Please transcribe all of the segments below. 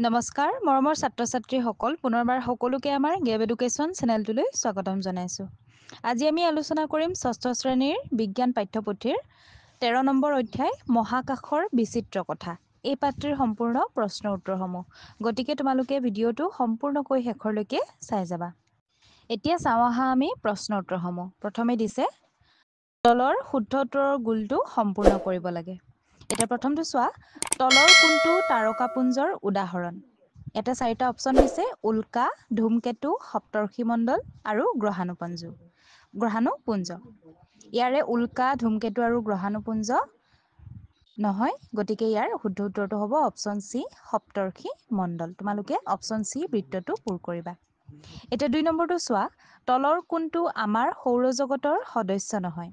নমস্কাৰ মৰমৰ ছাত্ৰ ছাত্ৰীসকল পুনৰবাৰ সকলোকে আমাৰ গেব এডুকেশ্যন চেনেলটোলৈ স্বাগতম জনাইছোঁ। আজি আমি আলোচনা কৰিম ষষ্ঠ শ্ৰেণীৰ বিজ্ঞান পাঠ্যপুথিৰ 13 নম্বৰ অধ্যায় মহাকাশৰ বিচিত্ৰ কথা। এই পাঠটিৰ সম্পূৰ্ণ প্ৰশ্ন উত্তৰসমূহ। গতিকে তোমালোকে ভিডিঅ'টো সম্পূৰ্ণকৈ শেষৰলৈকে চাই যাবা। এতিয়া চাওঁ আহা আমি প্ৰশ্ন উত্তৰসমূহ। প্ৰথমে দিছে তলৰ শুদ্ধ উত্তৰৰ গোলটো সম্পূৰ্ণ কৰিব লাগে। এতিয়া প্ৰথমটো চোৱা, তলৰ কোনটো তাৰকাপুঞ্জৰ উদাহৰণ? এটা 4টা অপচন দিছে, উল্কা, ধূমকেতু, সপ্তৰ্ষিমণ্ডল আৰু গ্ৰহাণুপুঞ্জ। ইয়াৰে উল্কা, ধূমকেতু আৰু গ্ৰহাণুপুঞ্জ নহয়, গতিকে ইয়াৰ শুদ্ধ উত্তৰটো হ'ব অপচন চি, সপ্তৰ্ষিমণ্ডল। তোমালোকে অপচন চি বৃত্তটো পূৰ কৰিবা। এতিয়া 2 নম্বৰটো চোৱা, তলৰ কোনটো আমাৰ সৌৰজগতৰ সদস্য নহয়?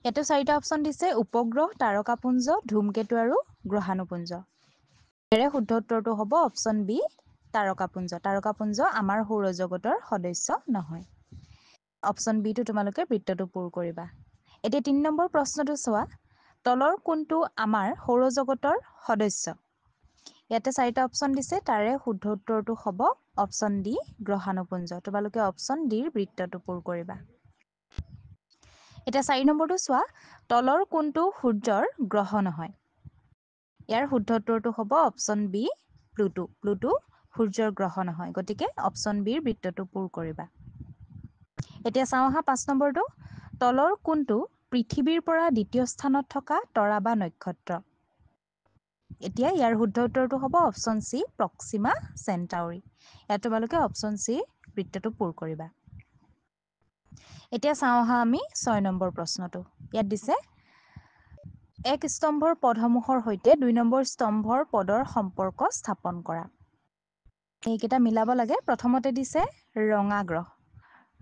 ইয়াতে 4টা অপচন দিছে, উপগ্ৰহ, তাৰকাপুঞ্জ, ধূমকেতু আৰু গ্ৰহাণুপুঞ্জ। ইয়াৰে শুদ্ধ উত্তৰটো হ'ব অপচন বি, তাৰকাপুঞ্জ। তাৰকাপুঞ্জ আমাৰ সৌৰজগতৰ সদস্য নহয়। অপচন বিটো তোমালোকে বৃত্তটো পূৰ কৰিবা। এতিয়া 3 নম্বৰ প্ৰশ্নটো চোৱা, তলৰ কোনটো আমাৰ সৌৰজগতৰ সদস্য? ইয়াতে 4টা অপচন দিছে, তাৰে শুদ্ধ উত্তৰটো হ'ব অপচন ডি, গ্ৰহাণুপুঞ্জ। তোমালোকে অপচন ডিৰ বৃত্তটো পূৰ কৰিবা। এতিয়া 4 নম্বৰটো চোৱা, তলৰ কোনটো সূৰ্যৰ গ্ৰহ নহয়? ইয়াৰ শুদ্ধ উত্তৰটো হ'ব অপচন বি, প্লুটো। প্লুটো সূৰ্যৰ গ্ৰহ নহয়, গতিকে অপচন বিৰ বৃত্তটো পূৰ কৰিবা। এতিয়া চাওঁ আহা 5 নম্বৰটো, তলৰ কোনটো পৃথিৱীৰ পৰা দ্বিতীয় স্থানত থকা তৰা বা নক্ষত্ৰ? এতিয়া ইয়াৰ শুদ্ধ উত্তৰটো হ'ব অপচন চি, প্ৰক্সিমা চেণ্টাউৰি। ইয়াত তোমালোকে অপচন চি বৃত্তটো পূৰ কৰিবা। এতিয়া চাওঁ আহা আমি 6 নম্বৰ প্ৰশ্নটো। ইয়াত দিছে, এক স্তম্ভৰ পদসমূহৰ সৈতে 2 নম্বৰ স্তম্ভৰ পদৰ সম্পৰ্ক স্থাপন কৰা। এইকেইটা মিলাব লাগে। প্ৰথমতে দিছে ৰঙা গ্ৰহ।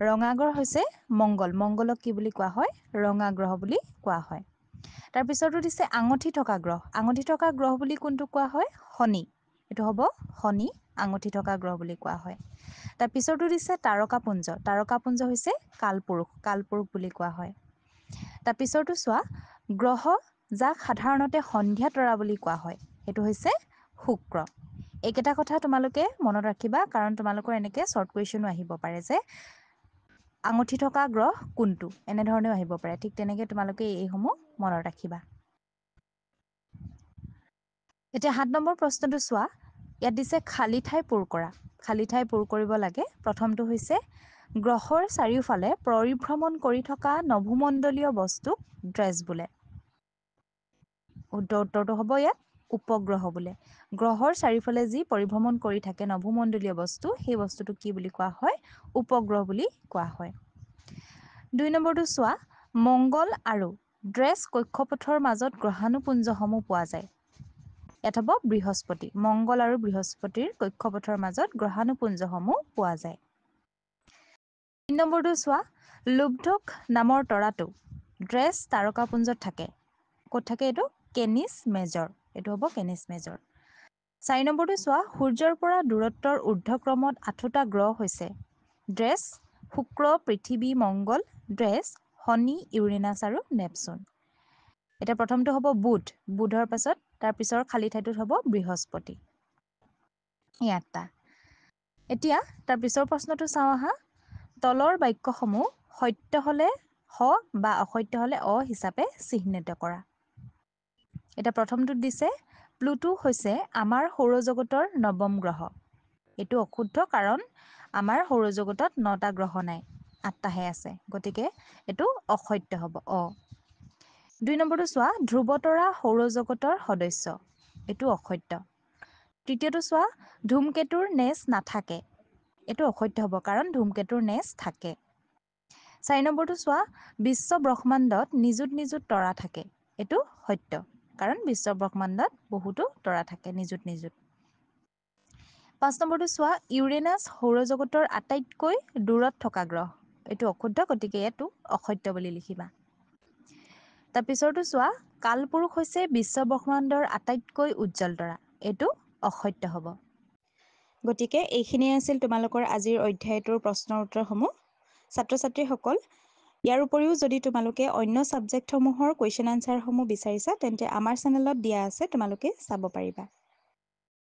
ৰঙা গ্ৰহ হৈছে মংগল। মংগলক কি বুলি কোৱা হয়? ৰঙা গ্ৰহ বুলি কোৱা হয়। তাৰপিছতো দিছে আঙুঠি থকা গ্ৰহ। আঙুঠি থকা গ্ৰহ বুলি কোনটো কোৱা হয়? শনি। এইটো হ'ব শনি, আঙুঠি থকা গ্ৰহ বুলি কোৱা হয়। তাৰপিছতো দিছে তাৰকাপুঞ্জ। তাৰকাপুঞ্জ হৈছে কালপুৰুষ। কালপুৰুষ বুলি কোৱা হয়। তাৰপিছতো চোৱা, গ্ৰহ যাক সাধাৰণতে সন্ধ্যা তৰা বুলি কোৱা হয়, সেইটো হৈছে শুক্ৰ। এইকেইটা কথা তোমালোকে মনত ৰাখিবা, কাৰণ তোমালোকৰ এনেকৈ শ্বৰ্ট কুৱেশ্যনো আহিব পাৰে যে আঙুঠি থকা গ্ৰহ কোনটো, এনেধৰণেও আহিব পাৰে। ঠিক তেনেকৈ তোমালোকে এইসমূহ মনত ৰাখিবা। এতিয়া 7 নম্বৰ প্ৰশ্নটো চোৱা, ইয়াত দিছে খালী ঠাই পূৰ কৰা। খালী ঠাই পূৰ কৰিব লাগে। প্ৰথমটো হৈছে, গ্ৰহৰ চাৰিওফালে পৰিভ্ৰমণ কৰি থকা নভোমণ্ডলীয় বস্তুক ড্ৰেছ বোলে। শুদ্ধ উত্তৰটো হ'ব ইয়াত উপগ্ৰহ বোলে। গ্ৰহৰ চাৰিওফালে যি পৰিভ্ৰমণ কৰি থাকে নভোমণ্ডলীয় বস্তু, সেই বস্তুটোক কি বুলি কোৱা হয়? উপগ্ৰহ বুলি কোৱা হয়। 2 নম্বৰটো চোৱা, মংগল আৰু ড্ৰেছ কক্ষপথৰ মাজত গ্ৰহাণুপুঞ্জসমূহ পোৱা যায়। ইয়াত হ'ব বৃহস্পতি। মংগল আৰু বৃহস্পতিৰ কক্ষপথৰ মাজত গ্ৰহাণুপুঞ্জসমূহ পোৱা যায়। 3 নম্বৰটো চোৱা, লুব্ধক নামৰ তৰাটো ড্ৰেছ তাৰকাপুঞ্জত থাকে। ক'ত থাকে এইটো? কেনিছ মেজৰ। এইটো হ'ব কেনিছ মেজৰ। 4 নম্বৰটো চোৱা, সূৰ্যৰ পৰা দূৰত্বৰ ঊৰ্ধ্বক্ৰমত 8টা গ্ৰহ হৈছে ড্ৰেছ শুক্ৰ, পৃথিৱী, মংগল, ড্ৰেছ শনি, ইউৰেনাছ আৰু নেপচুন। এতিয়া প্ৰথমটো হ'ব বুধ। বুধৰ পাছত তাৰপিছৰ খালী ঠাইটোত হ'ব বৃহস্পতি। 8টা। এতিয়া তাৰপিছৰ প্ৰশ্নটো চাওঁ আহা, তলৰ বাক্যসমূহ সত্য হ'লে হ বা অসত্য হ'লে অ হিচাপে চিহ্নিত কৰা। এতিয়া প্ৰথমটোত দিছে, প্লুটো হৈছে আমাৰ সৌৰজগতৰ 9ম গ্ৰহ। এইটো অশুদ্ধ, কাৰণ আমাৰ সৌৰজগতত 9টা গ্ৰহ নাই, 8টাহে আছে। গতিকে এইটো অসত্য হ'ব, অ। 2 নম্বৰটো চোৱা, ধ্ৰুৱতৰা সৌৰজগতৰ সদস্য। এইটো অসত্য। তৃতীয়টো চোৱা, ধূমকেতুৰ নেজ নাথাকে। এইটো অসত্য হ'ব, কাৰণ ধূমকেতুৰ নেজ থাকে। 4 নম্বৰটো চোৱা, বিশ্ব ব্ৰহ্মাণ্ডত নিযুত নিযুত তৰা থাকে। এইটো সত্য, কাৰণ বিশ্ব ব্ৰহ্মাণ্ডত বহুতো তৰা থাকে, নিযুত নিযুত। 5 নম্বৰটো চোৱা, ইউৰেনাছ সৌৰজগতৰ আটাইতকৈ দূৰত থকা গ্ৰহ। এইটো অশুদ্ধ, গতিকে এইটো অসত্য বুলি লিখিবা। তাৰপিছৰটো চোৱা, কালপুৰুষ হৈছে বিশ্ব ব্ৰহ্মাণ্ডৰ আটাইতকৈ উজ্জ্বল তৰা। এইটো অসত্য হ'ব। গতিকে এইখিনিয়ে আছিল তোমালোকৰ আজিৰ অধ্যায়টোৰ প্ৰশ্নৰ উত্তৰসমূহ। ছাত্ৰ ছাত্ৰীসকল, ইয়াৰ উপৰিও যদি তোমালোকে অন্য ছাবজেক্টসমূহৰ কুৱেশ্যন আনচাৰসমূহ বিচাৰিছা, তেন্তে আমাৰ চেনেলত দিয়া আছে, তোমালোকে চাব পাৰিবা।